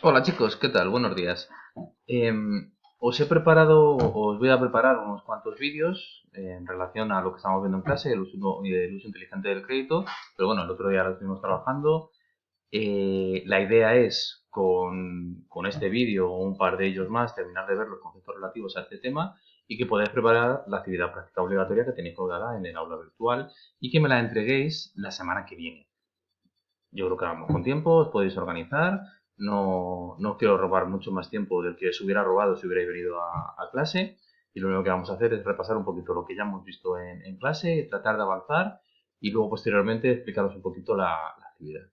Hola chicos, ¿qué tal? Buenos días. Os voy a preparar unos cuantos vídeos en relación a lo que estamos viendo en clase, el uso inteligente del crédito, pero bueno, el otro día lo estuvimos trabajando. La idea es, con este vídeo o un par de ellos más, terminar de ver los conceptos relativos a este tema y que podáis preparar la actividad práctica obligatoria que tenéis colgada en el aula virtual y que me la entreguéis la semana que viene. Yo creo que vamos con tiempo, os podéis organizar. No os quiero robar mucho más tiempo del que se hubiera robado si hubierais venido a clase. Y lo único que vamos a hacer es repasar un poquito lo que ya hemos visto en clase, tratar de avanzar y luego posteriormente explicaros un poquito la actividad.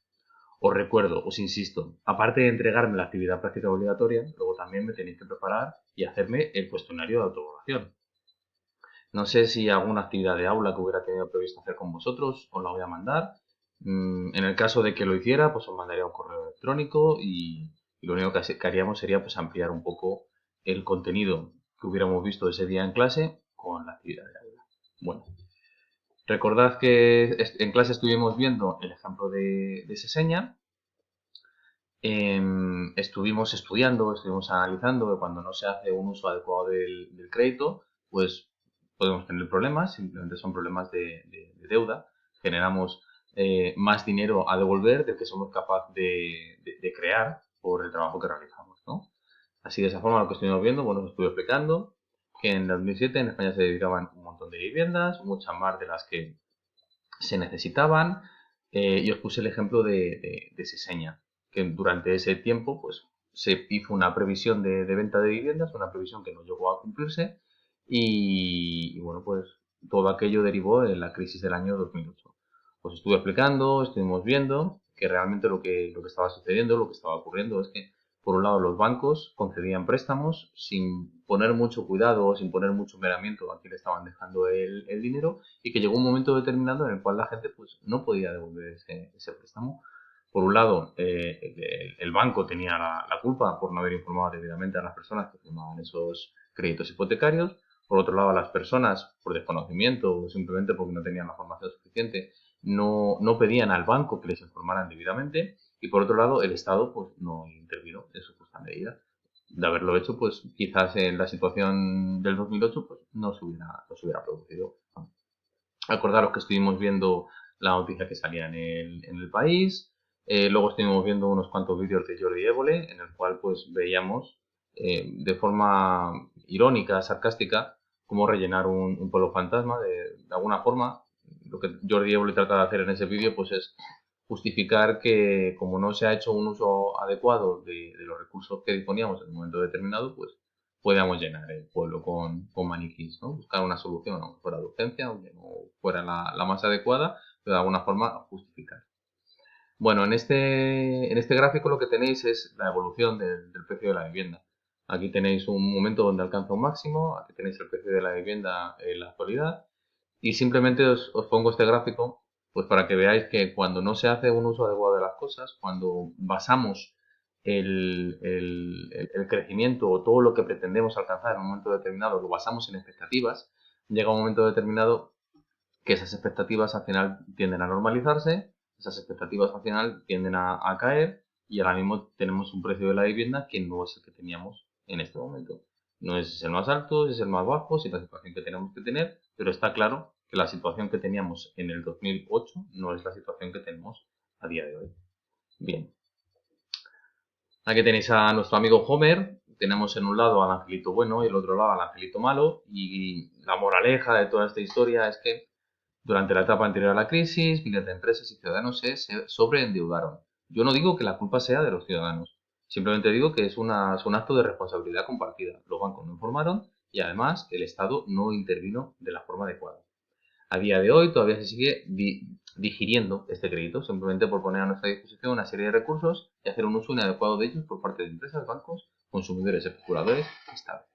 Os recuerdo, os insisto, aparte de entregarme la actividad práctica obligatoria, luego también me tenéis que preparar y hacerme el cuestionario de autoevaluación. No sé si alguna actividad de aula que hubiera tenido previsto hacer con vosotros os la voy a mandar. En el caso de que lo hiciera, pues os mandaría un correo electrónico y lo único que haríamos sería pues ampliar un poco el contenido que hubiéramos visto ese día en clase con la actividad de aula. Bueno, recordad que en clase estuvimos viendo el ejemplo de Seseña. Estuvimos estudiando, estuvimos analizando que cuando no se hace un uso adecuado del crédito, pues podemos tener problemas, simplemente son problemas de deuda. Generamos más dinero a devolver del que somos capaces de crear por el trabajo que realizamos, ¿no? Así de esa forma lo que estuvimos viendo, bueno, os estuve explicando que en 2007 en España se dedicaban un montón de viviendas, muchas más de las que se necesitaban, y os puse el ejemplo de Seseña, que durante ese tiempo pues, se hizo una previsión de venta de viviendas, una previsión que no llegó a cumplirse, y bueno, pues todo aquello derivó en la crisis del año 2008. Os estuve explicando, estuvimos viendo que realmente lo que estaba sucediendo, lo que estaba ocurriendo es que, por un lado, los bancos concedían préstamos sin poner mucho cuidado o sin poner mucho miramiento a quién le estaban dejando el dinero, y que llegó un momento determinado en el cual la gente pues no podía devolver ese préstamo. Por un lado, el banco tenía la culpa por no haber informado debidamente a las personas que firmaban esos créditos hipotecarios. Por otro lado, las personas, por desconocimiento o simplemente porque no tenían la formación suficiente, no pedían al banco que les informaran debidamente. Y por otro lado, el Estado pues no intervino en su justa medida. De haberlo hecho, pues quizás en la situación del 2008 pues no se hubiera producido. Acordaros que estuvimos viendo la noticia que salía en el país. Luego estuvimos viendo unos cuantos vídeos de Jordi Évole, en el cual pues veíamos de forma irónica, sarcástica, cómo rellenar un pueblo fantasma. De alguna forma, lo que Jordi Évole trata de hacer en ese vídeo pues es justificar que, como no se ha hecho un uso adecuado de los recursos que disponíamos en un momento determinado, pues podíamos llenar el pueblo con maniquís, ¿no? Buscar una solución, aunque fuera de urgencia, aunque no fuera la más adecuada, pero de alguna forma justificar. Bueno, en este gráfico lo que tenéis es la evolución del precio de la vivienda. Aquí tenéis un momento donde alcanza un máximo, aquí tenéis el precio de la vivienda en la actualidad, y simplemente os pongo este gráfico pues para que veáis que cuando no se hace un uso adecuado de las cosas, cuando basamos el crecimiento o todo lo que pretendemos alcanzar en un momento determinado, lo basamos en expectativas, llega un momento determinado que esas expectativas al final tienden a normalizarse, esas expectativas al final tienden a caer, y ahora mismo tenemos un precio de la vivienda que no es el que teníamos en este momento. No es el más alto, es el más bajo, es la situación que tenemos que tener, pero está claro que la situación que teníamos en el 2008 no es la situación que tenemos a día de hoy. Bien, aquí tenéis a nuestro amigo Homer. Tenemos en un lado al angelito bueno y el otro lado al angelito malo, y la moraleja de toda esta historia es que durante la etapa anterior a la crisis, miles de empresas y ciudadanos se sobreendeudaron. Yo no digo que la culpa sea de los ciudadanos, simplemente digo que es un acto de responsabilidad compartida. Los bancos no informaron y además el Estado no intervino de la forma adecuada. A día de hoy todavía se sigue digiriendo este crédito, simplemente por poner a nuestra disposición una serie de recursos y hacer un uso inadecuado de ellos por parte de empresas, bancos, consumidores, especuladores y Estado.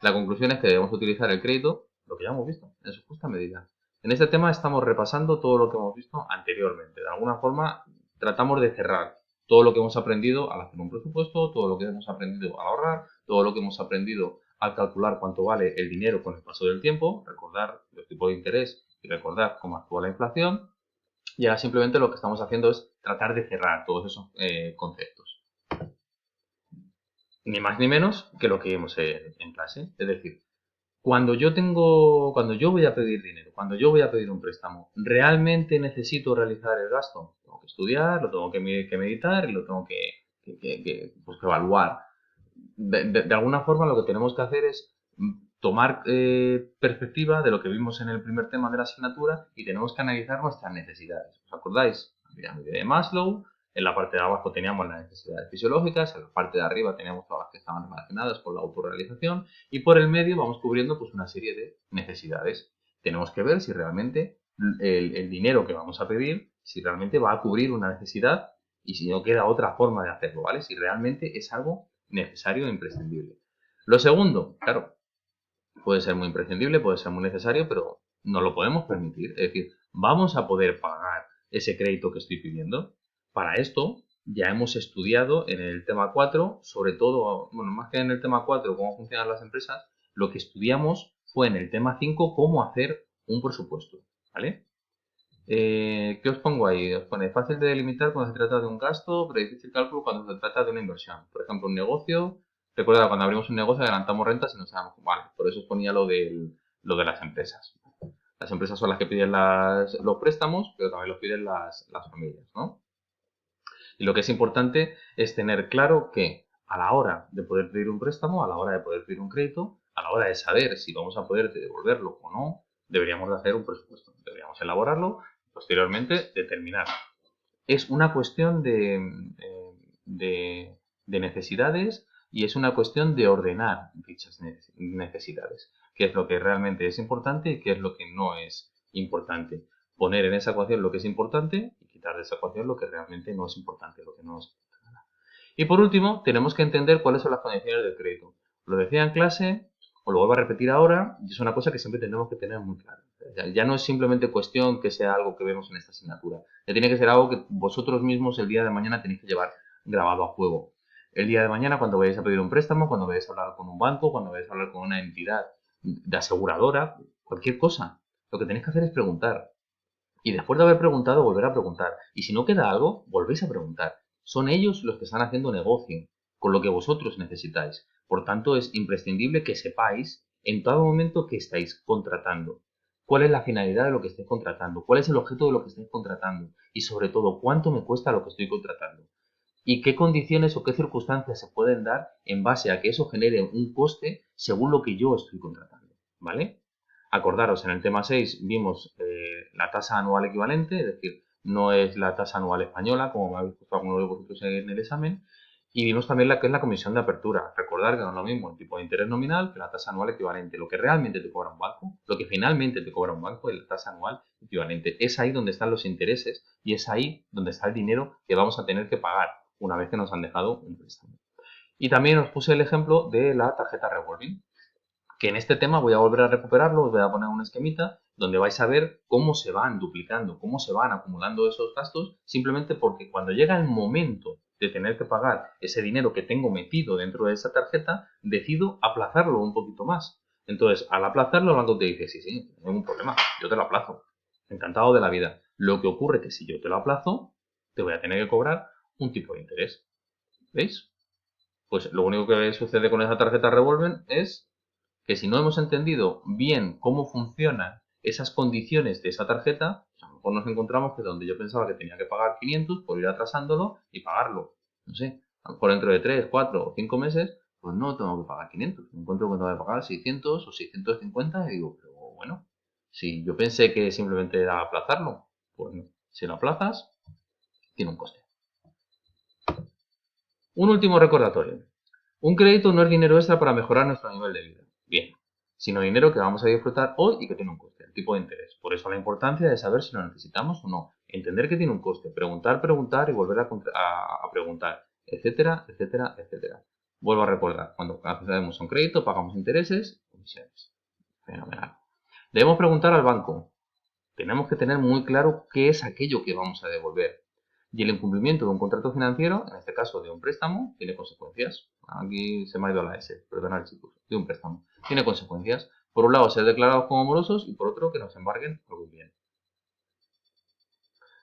La conclusión es que debemos utilizar el crédito, lo que ya hemos visto, en su justa medida. En este tema estamos repasando todo lo que hemos visto anteriormente. De alguna forma tratamos de cerrar todo lo que hemos aprendido al hacer un presupuesto, todo lo que hemos aprendido al ahorrar, todo lo que hemos aprendido al calcular cuánto vale el dinero con el paso del tiempo, recordar los tipos de interés y recordar cómo actúa la inflación. Y ahora simplemente lo que estamos haciendo es tratar de cerrar todos esos conceptos. ni más ni menos que lo que vimos en clase. Es decir, cuando yo voy a pedir dinero, cuando yo voy a pedir un préstamo, ¿realmente necesito realizar el gasto? Tengo que estudiar, lo tengo que meditar y lo tengo pues, que evaluar. De alguna forma lo que tenemos que hacer es tomar perspectiva de lo que vimos en el primer tema de la asignatura y tenemos que analizar nuestras necesidades. ¿Os acordáis? La pirámide de Maslow, en la parte de abajo teníamos las necesidades fisiológicas, en la parte de arriba teníamos todas las que estaban relacionadas con la autorrealización y por el medio vamos cubriendo pues una serie de necesidades. Tenemos que ver si realmente el dinero que vamos a pedir, si realmente va a cubrir una necesidad y si no queda otra forma de hacerlo, ¿vale? Si realmente es algo necesario e imprescindible. Lo segundo, claro, puede ser muy imprescindible, puede ser muy necesario, pero no lo podemos permitir. Es decir, ¿vamos a poder pagar ese crédito que estoy pidiendo? Para esto ya hemos estudiado en el tema 4, sobre todo, bueno, más que en el tema 4, cómo funcionan las empresas, lo que estudiamos fue en el tema 5, cómo hacer un presupuesto, ¿vale? ¿Qué os pongo ahí? Os pone fácil de delimitar cuando se trata de un gasto, pero difícil cálculo cuando se trata de una inversión. Por ejemplo, un negocio. Recuerda, cuando abrimos un negocio adelantamos rentas y no sabemos. Vale, por eso os ponía lo de las empresas. Las empresas son las que piden los préstamos, pero también los piden las familias, ¿no? Y lo que es importante es tener claro que a la hora de poder pedir un préstamo, a la hora de poder pedir un crédito, a la hora de saber si vamos a poder devolverlo o no, deberíamos de hacer un presupuesto. Deberíamos elaborarlo y posteriormente determinarlo. Es una cuestión de necesidades y es una cuestión de ordenar dichas necesidades. ¿Qué es lo que realmente es importante y qué es lo que no es importante? Poner en esa ecuación lo que es importante y quitar de esa ecuación lo que realmente no es importante, lo que no es. Y por último, tenemos que entender cuáles son las condiciones del crédito. Lo decía en clase, o lo vuelvo a repetir ahora, y es una cosa que siempre tenemos que tener muy clara. Ya no es simplemente cuestión que sea algo que vemos en esta asignatura. Ya tiene que ser algo que vosotros mismos el día de mañana tenéis que llevar grabado a fuego. El día de mañana, cuando vayáis a pedir un préstamo, cuando vayáis a hablar con un banco, cuando vayáis a hablar con una entidad de aseguradora, cualquier cosa, lo que tenéis que hacer es preguntar. Y después de haber preguntado, volver a preguntar. Y si no queda algo, volvéis a preguntar. Son ellos los que están haciendo negocio con lo que vosotros necesitáis. Por tanto, es imprescindible que sepáis en todo momento que estáis contratando. ¿Cuál es la finalidad de lo que estáis contratando? ¿Cuál es el objeto de lo que estáis contratando? Y sobre todo, ¿cuánto me cuesta lo que estoy contratando? ¿Y qué condiciones o qué circunstancias se pueden dar en base a que eso genere un coste según lo que yo estoy contratando? ¿Vale? Acordaros, en el tema 6 vimos la tasa anual equivalente, es decir, no es la tasa anual española, como me habéis puesto algunos de vosotros en el examen, y vimos también la que es la comisión de apertura. Recordar que no es lo mismo el tipo de interés nominal que la tasa anual equivalente. Lo que realmente te cobra un banco, lo que finalmente te cobra un banco es la tasa anual equivalente. Es ahí donde están los intereses y es ahí donde está el dinero que vamos a tener que pagar una vez que nos han dejado un préstamo. Y también os puse el ejemplo de la tarjeta revolving, que en este tema voy a volver a recuperarlo, os voy a poner un esquemita donde vais a ver cómo se van duplicando, cómo se van acumulando esos gastos, simplemente porque cuando llega el momento de tener que pagar ese dinero que tengo metido dentro de esa tarjeta, decido aplazarlo un poquito más. Entonces, al aplazarlo, el banco te dice, sí, sí, no hay ningún problema, yo te lo aplazo. Encantado de la vida. Lo que ocurre es que si yo te lo aplazo, te voy a tener que cobrar un tipo de interés. ¿Veis? Pues lo único que sucede con esa tarjeta revolven es que si no hemos entendido bien cómo funcionan esas condiciones de esa tarjeta, pues a lo mejor nos encontramos que donde yo pensaba que tenía que pagar 500 por ir atrasándolo y pagarlo, no sé, a lo mejor dentro de 3, 4 o 5 meses, pues no tengo que pagar 500. Me encuentro que tengo que pagar 600 o 650 y digo, pero bueno, si yo pensé que simplemente era aplazarlo, pues no. Si lo aplazas, tiene un coste. Un último recordatorio. Un crédito no es dinero extra para mejorar nuestro nivel de vida. Bien, sino dinero que vamos a disfrutar hoy y que tiene un coste, el tipo de interés. Por eso la importancia de saber si lo necesitamos o no. Entender que tiene un coste, preguntar y volver a preguntar, etcétera, etcétera, etcétera. Vuelvo a recordar, cuando accedemos a un crédito pagamos intereses y comisiones. Fenomenal. Debemos preguntar al banco. Tenemos que tener muy claro qué es aquello que vamos a devolver. Y el incumplimiento de un contrato financiero, en este caso de un préstamo, tiene consecuencias. Aquí se me ha ido la S, perdonad chicos, de un préstamo. Tiene consecuencias. Por un lado, ser declarados como morosos y por otro, que nos embarguen algún bien.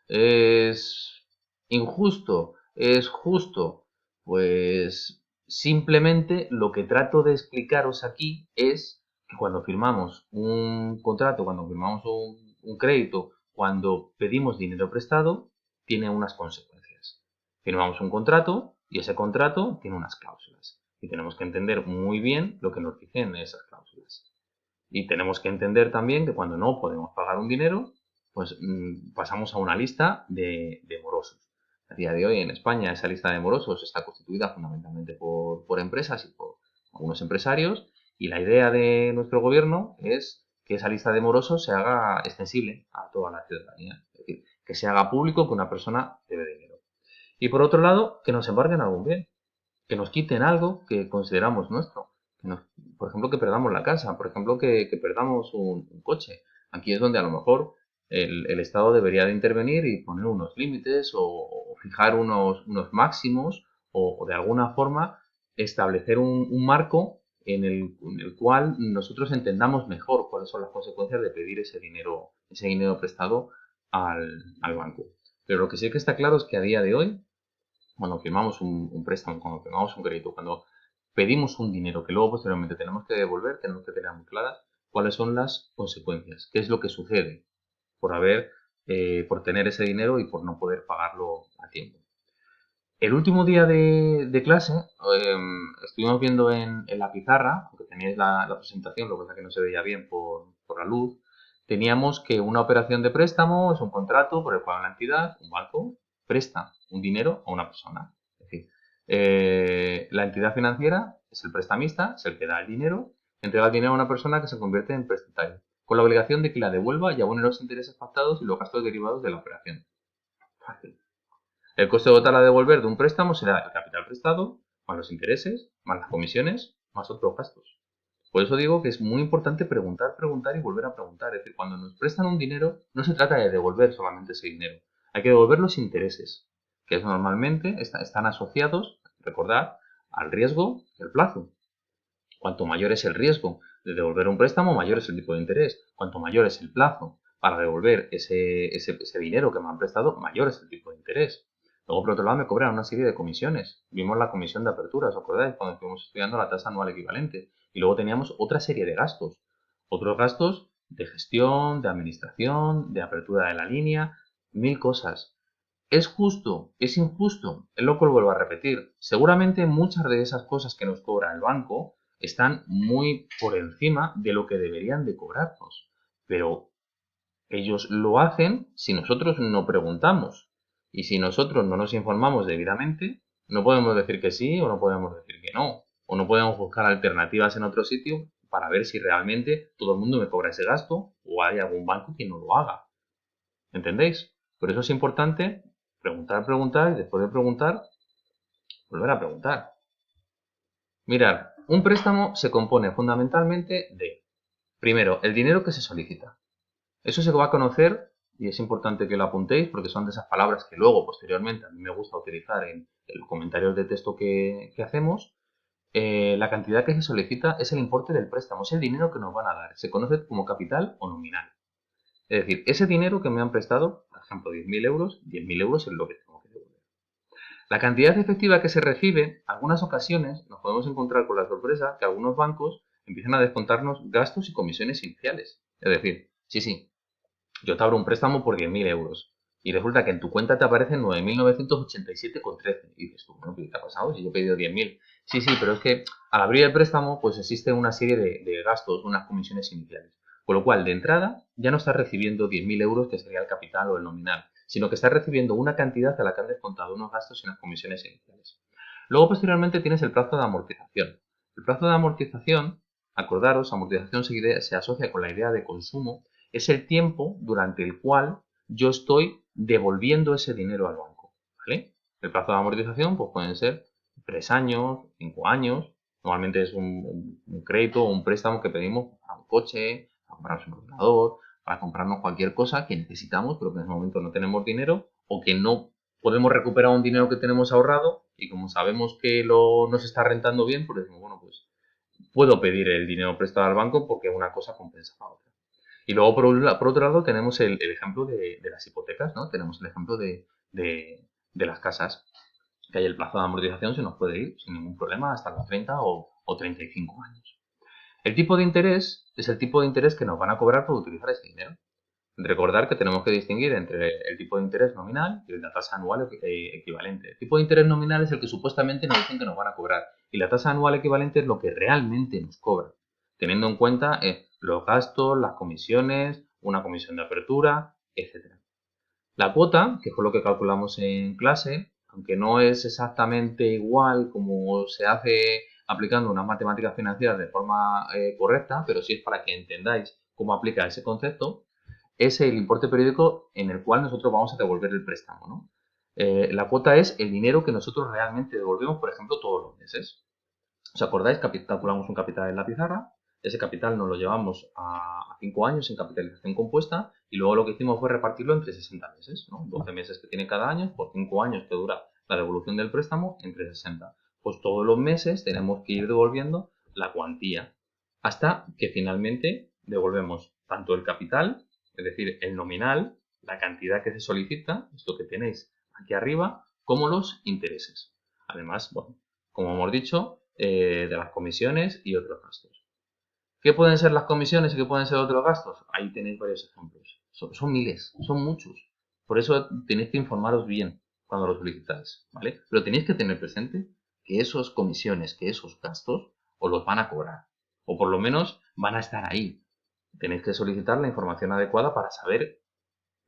¿Es injusto? ¿Es justo? Pues simplemente lo que trato de explicaros aquí es que cuando firmamos un contrato, cuando firmamos un crédito, cuando pedimos dinero prestado, tiene unas consecuencias. Firmamos un contrato y ese contrato tiene unas cláusulas. Y tenemos que entender muy bien lo que nos dicen esas cláusulas. Y tenemos que entender también que cuando no podemos pagar un dinero, pues pasamos a una lista de morosos. A día de hoy en España esa lista de morosos está constituida fundamentalmente por empresas y por algunos empresarios, y la idea de nuestro gobierno es que esa lista de morosos se haga extensible a toda la ciudadanía. Es decir, que se haga público que una persona debe dinero. Y por otro lado, que nos embarguen algún bien, que nos quiten algo que consideramos nuestro. Por ejemplo, que perdamos la casa, por ejemplo, que perdamos un coche. Aquí es donde a lo mejor el Estado debería de intervenir y poner unos límites o fijar unos máximos o de alguna forma establecer un marco en el cual nosotros entendamos mejor cuáles son las consecuencias de pedir ese dinero prestado al banco. Pero lo que sí que está claro es que a día de hoy cuando firmamos un préstamo, cuando firmamos un crédito, cuando pedimos un dinero que luego posteriormente tenemos que devolver, tenemos que tener muy claras cuáles son las consecuencias, qué es lo que sucede por por tener ese dinero y por no poder pagarlo a tiempo. El último día de clase estuvimos viendo en la pizarra, aunque teníais la presentación, lo que pasa es que no se veía bien por la luz, teníamos que una operación de préstamo es un contrato por el cual una entidad, un banco, presta un dinero a una persona. Es decir, la entidad financiera es el prestamista, es el que da el dinero, entrega el dinero a una persona que se convierte en prestatario, con la obligación de que la devuelva y abone los intereses pactados y los gastos derivados de la operación. Fácil. El coste total a devolver de un préstamo será el capital prestado, más los intereses, más las comisiones, más otros gastos. Por eso digo que es muy importante preguntar, preguntar y volver a preguntar. Es decir, cuando nos prestan un dinero, no se trata de devolver solamente ese dinero. Hay que devolver los intereses, que normalmente están asociados, recordad, al riesgo y al plazo. Cuanto mayor es el riesgo de devolver un préstamo, mayor es el tipo de interés. Cuanto mayor es el plazo para devolver ese dinero que me han prestado, mayor es el tipo de interés. Luego, por otro lado, me cobran una serie de comisiones. Vimos la comisión de apertura, ¿os acordáis? Cuando estuvimos estudiando la tasa anual equivalente. Y luego teníamos otra serie de gastos. Otros gastos de gestión, de administración, de apertura de la línea, mil cosas. ¿Es justo? ¿Es injusto? Es lo que vuelvo a repetir. Seguramente muchas de esas cosas que nos cobra el banco están muy por encima de lo que deberían de cobrarnos. Pero ellos lo hacen si nosotros no preguntamos. Y si nosotros no nos informamos debidamente, no podemos decir que sí o no podemos decir que no. O no podemos buscar alternativas en otro sitio para ver si realmente todo el mundo me cobra ese gasto o hay algún banco que no lo haga. ¿Entendéis? Por eso es importante preguntar, preguntar y después de preguntar, volver a preguntar. Mirad, un préstamo se compone fundamentalmente de, primero, el dinero que se solicita. Eso se va a conocer y es importante que lo apuntéis porque son de esas palabras que luego, posteriormente, a mí me gusta utilizar en los comentarios de texto que hacemos. La cantidad que se solicita es el importe del préstamo, es el dinero que nos van a dar. Se conoce como capital o nominal. Es decir, ese dinero que me han prestado, por ejemplo, 10.000 euros es lo que tengo que devolver. La cantidad efectiva que se recibe, algunas ocasiones nos podemos encontrar con la sorpresa que algunos bancos empiezan a descontarnos gastos y comisiones iniciales. Es decir, sí, yo te abro un préstamo por 10.000 euros y resulta que en tu cuenta te aparecen 9.987,13. Y dices tú, bueno, ¿qué te ha pasado si yo he pedido 10.000? Sí, pero es que al abrir el préstamo pues existe una serie de gastos, unas comisiones iniciales. Con lo cual, de entrada, ya no estás recibiendo 10.000 euros, que sería el capital o el nominal, sino que estás recibiendo una cantidad a la que han descontado unos gastos y unas comisiones iniciales. Luego, posteriormente, tienes el plazo de amortización. El plazo de amortización, acordaros, amortización se asocia con la idea de consumo, es el tiempo durante el cual yo estoy devolviendo ese dinero al banco. ¿Vale? El plazo de amortización pues pueden ser 3 años, 5 años. Normalmente es un crédito o un préstamo que pedimos a un coche, a comprarnos un ordenador, para comprarnos cualquier cosa que necesitamos, pero que en ese momento no tenemos dinero o que no podemos recuperar un dinero que tenemos ahorrado y como sabemos que nos está rentando bien, pues decimos, bueno, pues puedo pedir el dinero prestado al banco porque una cosa compensa a otra. Y luego, por otro lado, tenemos el ejemplo de las hipotecas, ¿no? Tenemos el ejemplo de las casas. que ahí el plazo de amortización se nos puede ir sin ningún problema hasta los 30 o 35 años. El tipo de interés es el tipo de interés que nos van a cobrar por utilizar ese dinero. Recordar que tenemos que distinguir entre el tipo de interés nominal y la tasa anual equivalente. El tipo de interés nominal es el que supuestamente nos dicen que nos van a cobrar y la tasa anual equivalente es lo que realmente nos cobran, teniendo en cuenta los gastos, las comisiones, una comisión de apertura, etc. La cuota, que fue lo que calculamos en clase, aunque no es exactamente igual como se hace aplicando unas matemáticas financieras de forma correcta, pero sí es para que entendáis cómo aplica ese concepto, es el importe periódico en el cual nosotros vamos a devolver el préstamo, ¿no? La cuota es el dinero que nosotros realmente devolvemos, por ejemplo, todos los meses. ¿Os acordáis? Calculamos un capital en la pizarra, ese capital nos lo llevamos a 5 años en capitalización compuesta y luego lo que hicimos fue repartirlo entre 60 meses, ¿no? 12 meses que tiene cada año por 5 años que dura la devolución del préstamo entre 60. Pues todos los meses tenemos que ir devolviendo la cuantía hasta que finalmente devolvemos tanto el capital, es decir, el nominal, la cantidad que se solicita, esto que tenéis aquí arriba, como los intereses. Además, bueno, como hemos dicho, de las comisiones y otros gastos. ¿Qué pueden ser las comisiones y qué pueden ser otros gastos? Ahí tenéis varios ejemplos. Son miles, son muchos. Por eso tenéis que informaros bien cuando lo solicitáis, ¿vale? Pero tenéis que tener presente que esos comisiones, que esos gastos, os los van a cobrar. O por lo menos van a estar ahí. Tenéis que solicitar la información adecuada para saber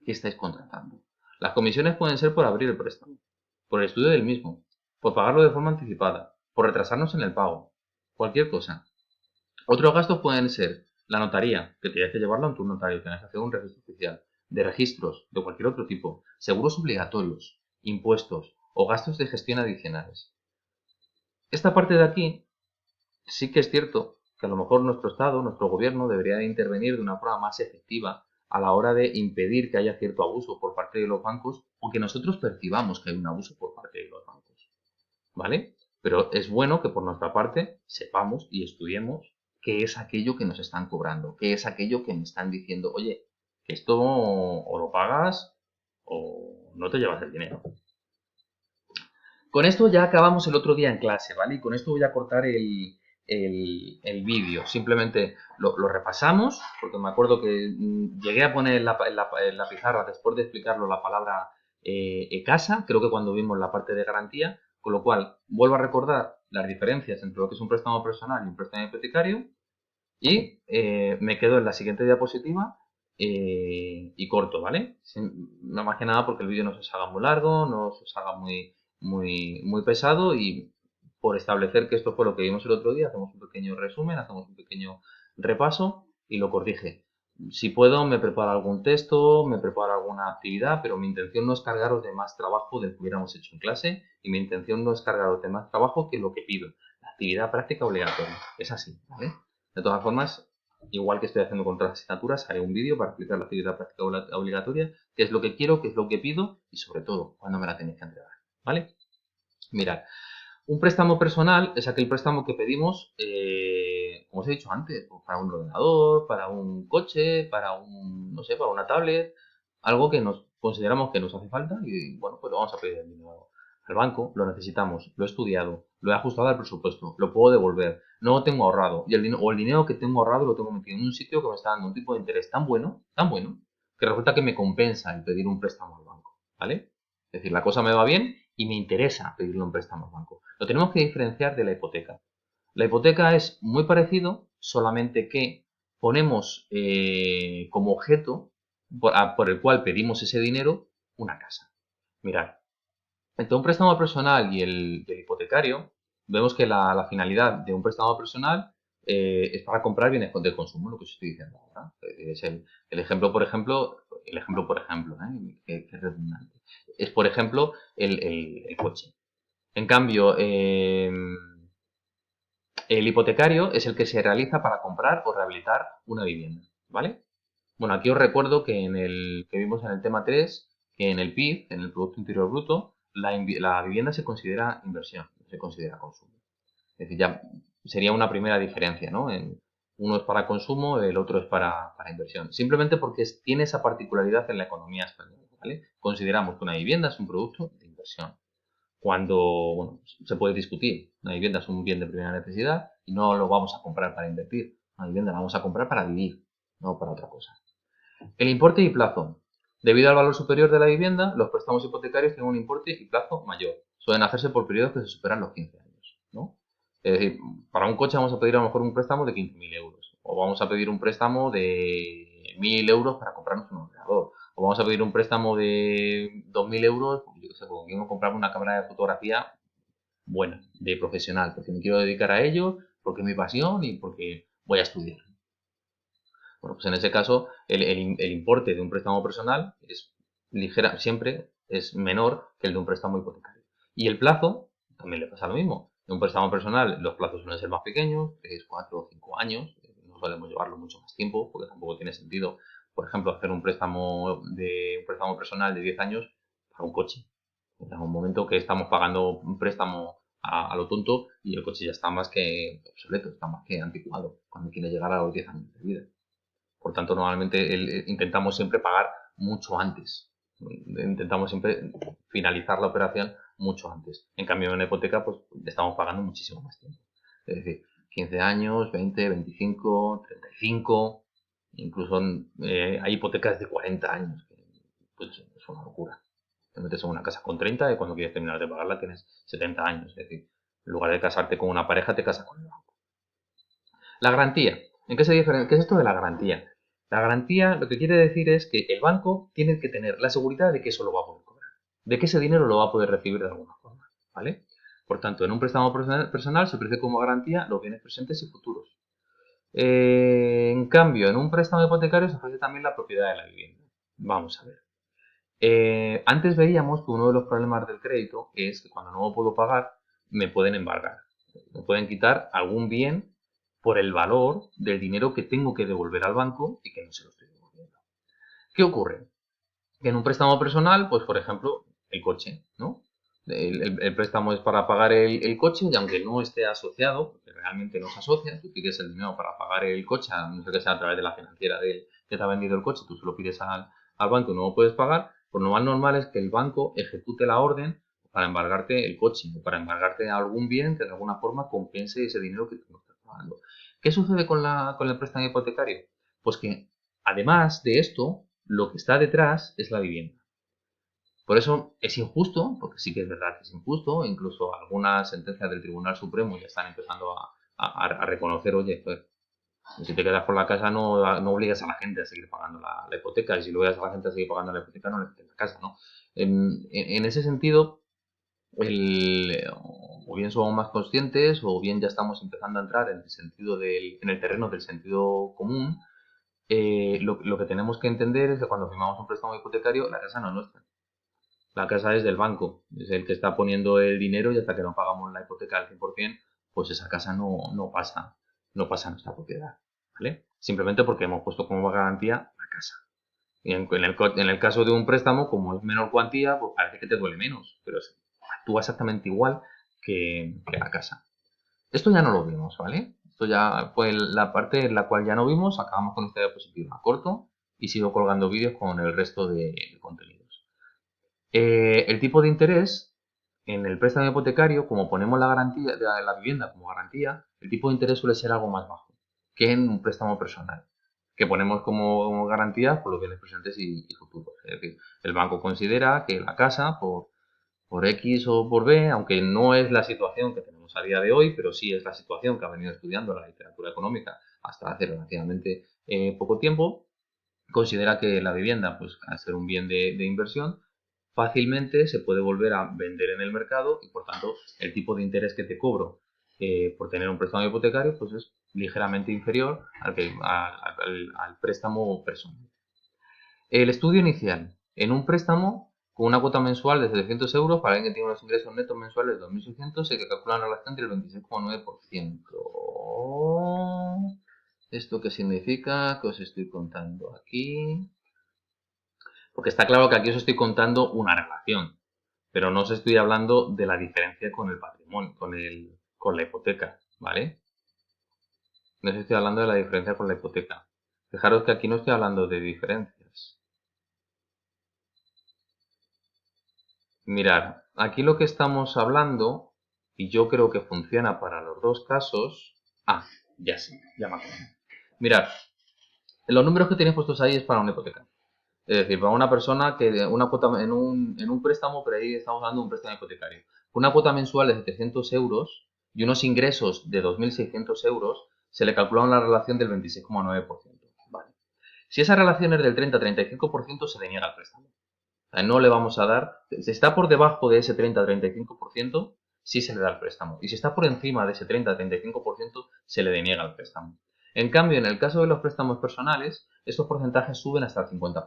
qué estáis contratando. Las comisiones pueden ser por abrir el préstamo, por el estudio del mismo, por pagarlo de forma anticipada, por retrasarnos en el pago, cualquier cosa. Otros gastos pueden ser la notaría, que tienes que llevarlo ante un notario, tienes que hacer un registro oficial, de registros de cualquier otro tipo, seguros obligatorios, impuestos o gastos de gestión adicionales. Esta parte de aquí sí que es cierto que a lo mejor nuestro Estado, nuestro gobierno debería de intervenir de una forma más efectiva a la hora de impedir que haya cierto abuso por parte de los bancos o que nosotros percibamos que hay un abuso por parte de los bancos. ¿Vale? Pero es bueno que por nuestra parte sepamos y estudiemos qué es aquello que nos están cobrando, qué es aquello que me están diciendo, oye, que esto o lo pagas o no te llevas el dinero. Con esto ya acabamos el otro día en clase, ¿vale? Y con esto voy a cortar el vídeo. Simplemente lo repasamos, porque me acuerdo que llegué a poner en la pizarra, después de explicarlo, la palabra casa, creo que cuando vimos la parte de garantía, con lo cual vuelvo a recordar las diferencias entre lo que es un préstamo personal y un préstamo hipotecario y me quedo en la siguiente diapositiva y corto, ¿vale? No más que nada porque el vídeo no se os haga muy largo, no se os haga muy pesado y por establecer que esto fue lo que vimos el otro día, hacemos un pequeño resumen, hacemos un pequeño repaso y lo corrige. Si puedo, me preparo algún texto, me preparo alguna actividad, pero mi intención no es cargaros de más trabajo del que hubiéramos hecho en clase y mi intención no es cargaros de más trabajo que lo que pido. La actividad práctica obligatoria. Es así, ¿vale? De todas formas, igual que estoy haciendo con otras asignaturas, haré un vídeo para explicar la actividad práctica obligatoria, qué es lo que quiero, qué es lo que pido y sobre todo, cuándo me la tenéis que entregar, ¿vale? Mirad, un préstamo personal es aquel préstamo que pedimos, como os he dicho antes, pues para un ordenador, para un coche, para no sé, para una tablet, algo que nos consideramos que nos hace falta y bueno, pues lo vamos a pedir el dinero al banco, lo necesitamos, lo he estudiado, lo he ajustado al presupuesto, lo puedo devolver, no lo tengo ahorrado y el dinero que tengo ahorrado lo tengo metido en un sitio que me está dando un tipo de interés tan bueno, que resulta que me compensa el pedir un préstamo al banco, ¿vale? Es decir, la cosa me va bien y me interesa pedirle un préstamo al banco. Lo tenemos que diferenciar de la hipoteca. La hipoteca es muy parecido, solamente que ponemos como objeto por el cual pedimos ese dinero una casa. Mirad, entre un préstamo personal y el hipotecario, vemos que la finalidad de un préstamo personal es para comprar bienes de consumo, lo que os estoy diciendo ahora. Es el ejemplo, por ejemplo, que es redundante. Es, por ejemplo, el coche. En cambio, el hipotecario es el que se realiza para comprar o rehabilitar una vivienda, ¿vale? Bueno, aquí os recuerdo que que vimos en el tema 3, que en el PIB, en el Producto Interior Bruto, la vivienda se considera inversión, no se considera consumo. Es decir, ya sería una primera diferencia, ¿no? Uno es para consumo, el otro es para inversión. Simplemente porque tiene esa particularidad en la economía española, ¿vale? Consideramos que una vivienda es un producto de inversión. cuando, bueno, se puede discutir. Una vivienda es un bien de primera necesidad y no lo vamos a comprar para invertir. Una vivienda la vamos a comprar para vivir, no para otra cosa. El importe y plazo. Debido al valor superior de la vivienda, los préstamos hipotecarios tienen un importe y plazo mayor. Suelen hacerse por periodos que se superan los 15 años, ¿no? Es decir, para un coche vamos a pedir a lo mejor un préstamo de 15.000 euros. O vamos a pedir un préstamo de 1.000 euros para comprarnos un ordenador. O vamos a pedir un préstamo de 2.000 euros, yo qué sé, porque quiero comprarme una cámara de fotografía buena, de profesional, porque me quiero dedicar a ello, porque es mi pasión y porque voy a estudiar. Bueno, pues en ese caso, el importe de un préstamo personal es siempre es menor que el de un préstamo hipotecario. Y el plazo también le pasa lo mismo. En un préstamo personal los plazos suelen ser más pequeños, 3, 4, 5 años. No solemos llevarlo mucho más tiempo porque tampoco tiene sentido, por ejemplo, hacer un préstamo personal de 10 años para un coche. En un momento que estamos pagando un préstamo a lo tonto y el coche ya está más que obsoleto, está más que anticuado cuando quiere llegar a los 10 años de vida. Por tanto, normalmente intentamos siempre pagar mucho antes. Intentamos siempre finalizar la operación mucho antes. En cambio, en una hipoteca, pues estamos pagando muchísimo más tiempo. Es decir, 15 años, 20, 25, 35, incluso hay hipotecas de 40 años, que pues, es una locura. Te metes en una casa con 30 y cuando quieres terminar de pagarla tienes 70 años. Es decir, en lugar de casarte con una pareja, te casas con el banco. La garantía. ¿En qué se diferencia? ¿Qué es esto de la garantía? La garantía lo que quiere decir es que el banco tiene que tener la seguridad de que eso lo va a poder cobrar, de que ese dinero lo va a poder recibir de alguna forma, ¿vale? Por tanto, en un préstamo personal se ofrece como garantía los bienes presentes y futuros. En cambio, en un préstamo hipotecario se ofrece también la propiedad de la vivienda. Vamos a ver. Antes veíamos que uno de los problemas del crédito es que cuando no lo puedo pagar, me pueden embargar. Me pueden quitar algún bien por el valor del dinero que tengo que devolver al banco y que no se lo estoy devolviendo. ¿Qué ocurre? Que en un préstamo personal, pues por ejemplo, el coche, ¿no? El préstamo es para pagar el coche y aunque no esté asociado, porque realmente no se asocia, tú pides el dinero para pagar el coche, a no ser que sea a través de la financiera que te ha vendido el coche, tú se lo pides al banco y no lo puedes pagar, pues lo más normal es que el banco ejecute la orden para embargarte el coche o para embargarte algún bien que de alguna forma compense ese dinero que tú no estás pagando. ¿Qué sucede con el préstamo hipotecario? Pues que además de esto, lo que está detrás es la vivienda. Por eso es injusto, porque sí que es verdad que es injusto, incluso algunas sentencias del Tribunal Supremo ya están empezando a reconocer, oye, pues, si te quedas con la casa no obligas a la gente a seguir pagando la hipoteca, y si lo obligas a la gente a seguir pagando la hipoteca no le quites la casa, ¿no? En ese sentido, o bien somos más conscientes o bien ya estamos empezando a entrar en el terreno del sentido común. Lo que tenemos que entender es que cuando firmamos un préstamo hipotecario, la casa no es nuestra. La casa es del banco, es el que está poniendo el dinero y hasta que no pagamos la hipoteca al 100%, pues esa casa no pasa a nuestra propiedad, ¿vale? Simplemente porque hemos puesto como garantía la casa. Y en el caso de un préstamo, como es menor cuantía, pues parece que te duele menos, pero actúa exactamente igual que la casa. Esto ya no lo vimos, ¿vale? Esto ya fue la parte en la cual ya no vimos, acabamos con esta diapositiva corto y sigo colgando vídeos con el resto de contenidos. El tipo de interés en el préstamo hipotecario, como ponemos la garantía de la vivienda como garantía, el tipo de interés suele ser algo más bajo que en un préstamo personal, que ponemos como garantía por los bienes presentes y futuros. Es decir, el banco considera que la casa, por X o por B, aunque no es la situación que tenemos a día de hoy, pero sí es la situación que ha venido estudiando la literatura económica hasta hace relativamente poco tiempo, considera que la vivienda, pues al ser un bien de inversión, fácilmente se puede volver a vender en el mercado y por tanto el tipo de interés que te cobro por tener un préstamo hipotecario pues es ligeramente inferior al préstamo personal. El estudio inicial. En un préstamo con una cuota mensual de 700 euros para alguien que tiene unos ingresos netos mensuales de 2.600 se calcula una relación del 26,9%. ¿Esto qué significa? Que os estoy contando aquí. Porque está claro que aquí os estoy contando una relación, pero no os estoy hablando de la diferencia con el patrimonio, con la hipoteca, ¿vale? No os estoy hablando de la diferencia con la hipoteca. Fijaros que aquí no estoy hablando de diferencias. Mirad, aquí lo que estamos hablando, y yo creo que funciona para los dos casos... Ah, ya sí, ya me acuerdo. Mirad, los números que tenéis puestos ahí es para una hipoteca. Es decir, para una persona que una cuota en un préstamo, pero ahí estamos hablando de un préstamo hipotecario. Una cuota mensual de 700 euros y unos ingresos de 2.600 euros, se le calcula una relación del 26,9%. Vale. Si esa relación es del 30-35%, se le niega el préstamo. O sea, no le vamos a dar, si está por debajo de ese 30-35%, sí se le da el préstamo. Y si está por encima de ese 30-35%, se le deniega el préstamo. En cambio, en el caso de los préstamos personales, estos porcentajes suben hasta el 50%.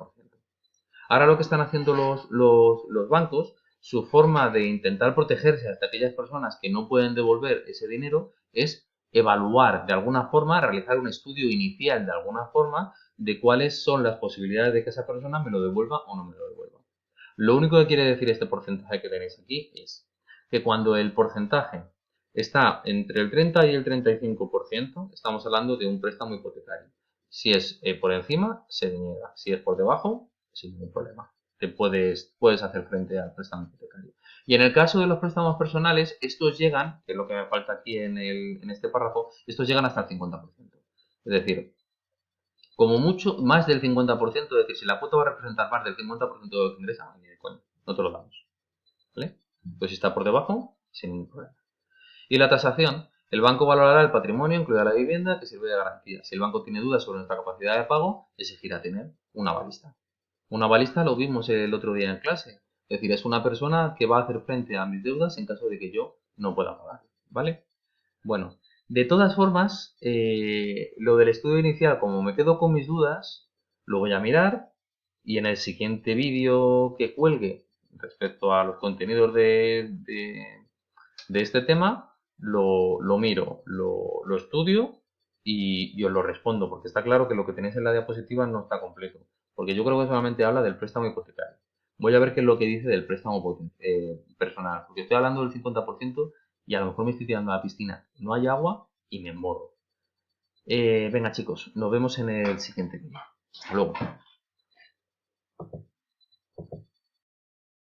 Ahora lo que están haciendo los bancos, su forma de intentar protegerse hasta aquellas personas que no pueden devolver ese dinero es evaluar de alguna forma, realizar un estudio inicial de alguna forma de cuáles son las posibilidades de que esa persona me lo devuelva o no me lo devuelva. Lo único que quiere decir este porcentaje que tenéis aquí es que cuando el porcentaje está entre el 30 y el 35%, estamos hablando de un préstamo hipotecario. Si es por encima, se deniega. Si es por debajo, sin ningún problema. Te puedes hacer frente al préstamo hipotecario. Y en el caso de los préstamos personales, estos llegan, que es lo que me falta aquí en este párrafo, estos llegan hasta el 50%. Es decir, como mucho, más del 50%, es decir, si la cuota va a representar más del 50% de lo que ingresa, ni de coño, no te lo damos. ¿Vale? Pues si está por debajo, sin ningún problema. Y la tasación, el banco valorará el patrimonio, incluida la vivienda, que sirve de garantía. Si el banco tiene dudas sobre nuestra capacidad de pago, exigirá tener una balista. Una balista lo vimos el otro día en clase. Es decir, es una persona que va a hacer frente a mis deudas en caso de que yo no pueda pagar. ¿Vale? Bueno, de todas formas, lo del estudio inicial, como me quedo con mis dudas, lo voy a mirar y en el siguiente vídeo que cuelgue respecto a los contenidos de este tema, lo miro, lo estudio y os lo respondo, porque está claro que lo que tenéis en la diapositiva no está completo, porque yo creo que solamente habla del préstamo hipotecario. Voy a ver qué es lo que dice del préstamo personal, porque estoy hablando del 50% y a lo mejor me estoy tirando a la piscina. No hay agua y me morro. Venga chicos, nos vemos en el siguiente vídeo. Hasta luego.